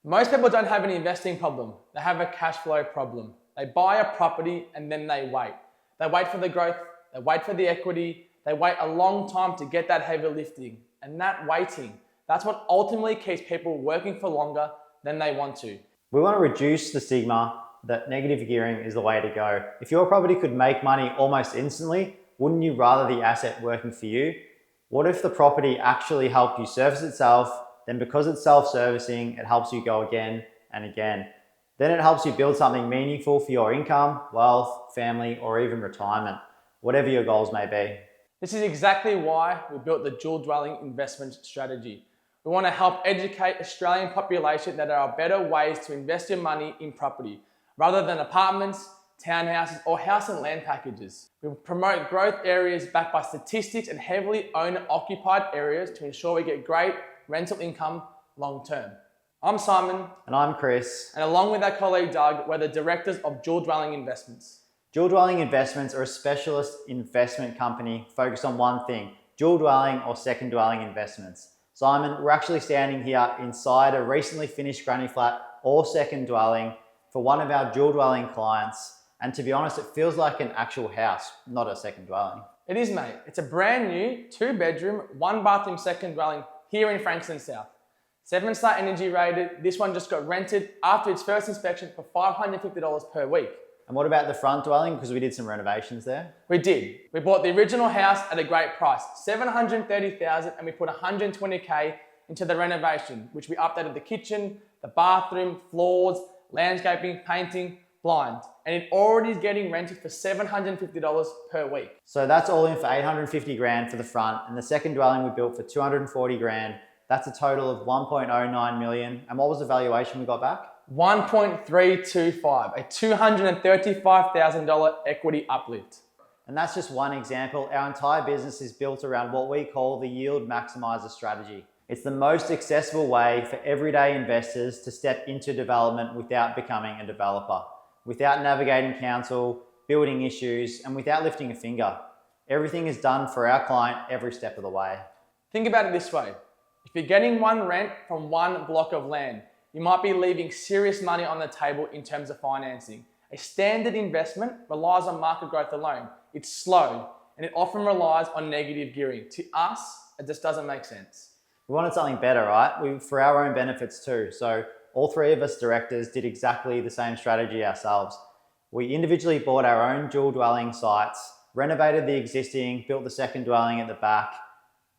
Most people don't have an investing problem. They have a cash flow problem. They buy a property and then they wait. They wait for the growth, they wait for the equity, they wait a long time to get that heavy lifting. And that waiting, that's what ultimately keeps people working for longer than they want to. We want to reduce the stigma that negative gearing is the way to go. If your property could make money almost instantly, wouldn't you rather the asset working for you? What if the property actually helped you service itself? Then because it's self-servicing, it helps you go again and again. Then it helps you build something meaningful for your income, wealth, family, or even retirement, whatever your goals may be. This is exactly why we built the dual dwelling investment strategy. We want to help educate Australian population that there are better ways to invest your money in property, rather than apartments, townhouses, or house and land packages. We promote growth areas backed by statistics and heavily owner-occupied areas to ensure we get great rental income long term. I'm Simon. And I'm Chris. And along with our colleague Doug, we're the directors of Dual Dwelling Investments. Dual Dwelling Investments are a specialist investment company focused on one thing, dual dwelling or second dwelling investments. Simon, we're actually standing here inside a recently finished granny flat or second dwelling for one of our dual dwelling clients. And to be honest, it feels like an actual house, not a second dwelling. It is, mate. It's a brand new 2-bedroom, 1-bathroom second dwelling here in Frankston South. 7-star energy rated. This one just got rented after its first inspection for $550 per week. And what about the front dwelling? Because we did some renovations there. We did. We bought the original house at a great price, $730,000, and we put $120K into the renovation, which we updated the kitchen, the bathroom, floors, landscaping, painting, blinds, and it already is getting rented for $750 per week. So that's all in for 850 grand for the front, and the second dwelling we built for 240 grand. That's a total of 1.09 million. And what was the valuation we got back? 1.325, a $235,000 equity uplift. And that's just one example. Our entire business is built around what we call the yield maximizer strategy. It's the most accessible way for everyday investors to step into development without becoming a developer, without navigating council, building issues, and without lifting a finger. Everything is done for our client every step of the way. Think about it this way. If you're getting one rent from one block of land, you might be leaving serious money on the table in terms of financing. A standard investment relies on market growth alone. It's slow, and it often relies on negative gearing. To us, it just doesn't make sense. We wanted something better, right? For our own benefits too. So all three of us directors did exactly the same strategy ourselves. We individually bought our own dual dwelling sites, renovated the existing, built the second dwelling at the back.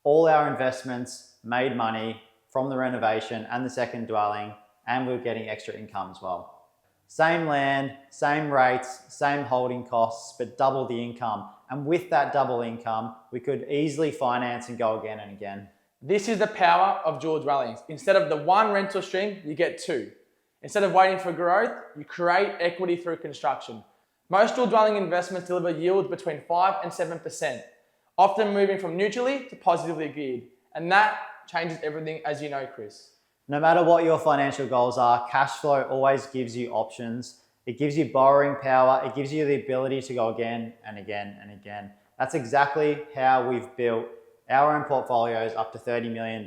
All our investments made money from the renovation and the second dwelling, and we were getting extra income as well. Same land, same rates, same holding costs, but double the income. And with that double income, we could easily finance and go again and again. This is the power of dual dwellings. Instead of the one rental stream, you get two. Instead of waiting for growth, you create equity through construction. Most dual dwelling investments deliver yields between 5 and 7%, often moving from neutrally to positively geared. And that changes everything, as you know, Chris. No matter what your financial goals are, cash flow always gives you options. It gives you borrowing power. It gives you the ability to go again and again and again. That's exactly how we've built our own portfolios up to $30 million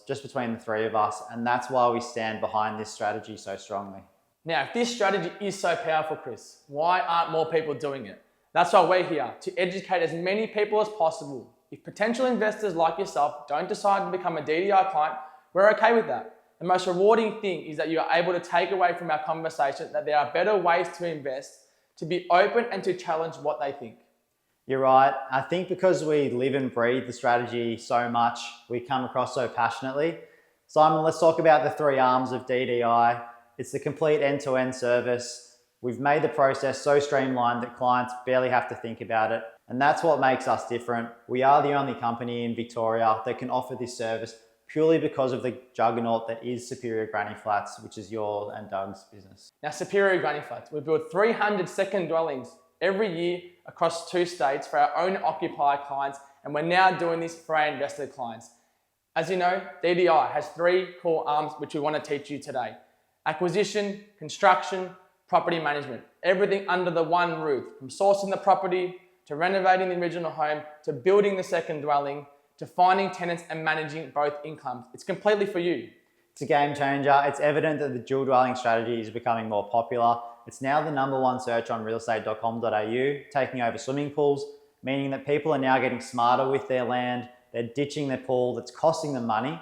just between the three of us. And that's why we stand behind this strategy so strongly. Now, if this strategy is so powerful, Chris, why aren't more people doing it? That's why we're here, to educate as many people as possible. If potential investors like yourself don't decide to become a DDI client, we're okay with that. The most rewarding thing is that you are able to take away from our conversation that there are better ways to invest, to be open and to challenge what they think. You're right. I think because we live and breathe the strategy so much, we come across so passionately. Simon, let's talk about the three arms of DDI. It's the complete end-to-end service. We've made the process so streamlined that clients barely have to think about it. And that's what makes us different. We are the only company in Victoria that can offer this service purely because of the juggernaut that is Superior Granny Flats, which is your and Doug's business. Now, Superior Granny Flats, we build 300 second dwellings every year across 2 states for our own occupier clients, and we're now doing this for our investor clients. As you know, DDI has 3 core arms which we want to teach you today. Acquisition, construction, property management. Everything under the one roof, from sourcing the property, to renovating the original home, to building the second dwelling, to finding tenants and managing both incomes. It's completely for you. It's a game changer. It's evident that the dual dwelling strategy is becoming more popular. It's now the #1 search on realestate.com.au, taking over swimming pools, meaning that people are now getting smarter with their land. They're ditching their pool that's costing them money,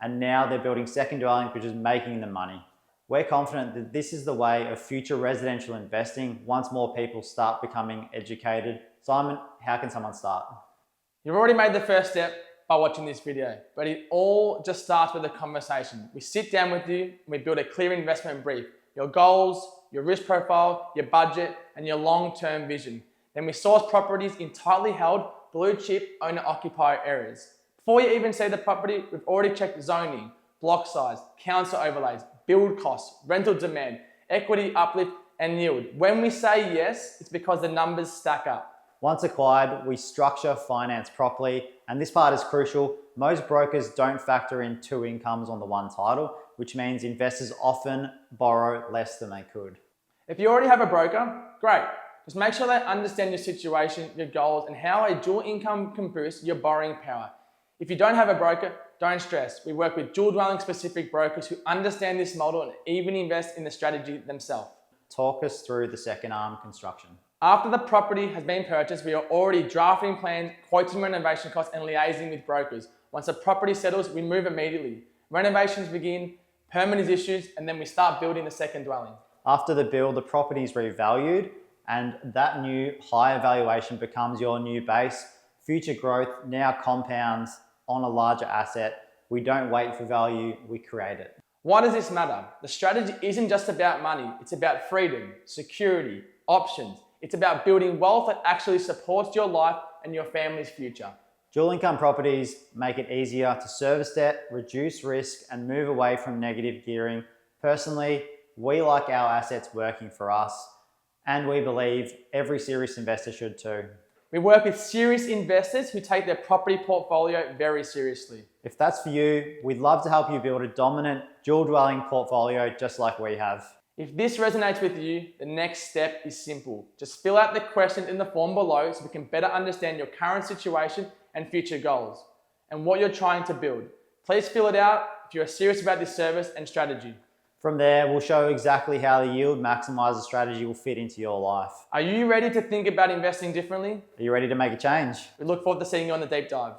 and now they're building second dwellings, which is making them money. We're confident that this is the way of future residential investing once more people start becoming educated. Simon, how can someone start? You've already made the first step by watching this video, but it all just starts with a conversation. We sit down with you and we build a clear investment brief, your goals, your risk profile, your budget, and your long-term vision. Then we source properties in tightly held, blue chip, owner-occupier areas. Before you even see the property, we've already checked zoning, block size, council overlays, build costs, rental demand, equity uplift, and yield. When we say yes, it's because the numbers stack up. Once acquired, we structure finance properly, and this part is crucial. Most brokers don't factor in two incomes on the one title, which means investors often borrow less than they could. If you already have a broker, great. Just make sure they understand your situation, your goals, and how a dual income can boost your borrowing power. If you don't have a broker, don't stress. We work with dual dwelling specific brokers who understand this model and even invest in the strategy themselves. Talk us through the second arm construction. After the property has been purchased, we are already drafting plans, quoting renovation costs, and liaising with brokers. Once the property settles, we move immediately. Renovations begin, permit is issued, and then we start building the second dwelling. After the build, the property is revalued, and that new higher valuation becomes your new base. Future growth now compounds on a larger asset. We don't wait for value, we create it. Why does this matter? The strategy isn't just about money, it's about freedom, security, options. It's about building wealth that actually supports your life and your family's future. Dual income properties make it easier to service debt, reduce risk, and move away from negative gearing. Personally, we like our assets working for us, and we believe every serious investor should too. We work with serious investors who take their property portfolio very seriously. If that's for you, we'd love to help you build a dominant dual dwelling portfolio just like we have. If this resonates with you, the next step is simple. Just fill out the questions in the form below so we can better understand your current situation and future goals and what you're trying to build. Please fill it out if you're serious about this service and strategy. From there, we'll show exactly how the yield maximizer strategy will fit into your life. Are you ready to think about investing differently? Are you ready to make a change? We look forward to seeing you on the deep dive.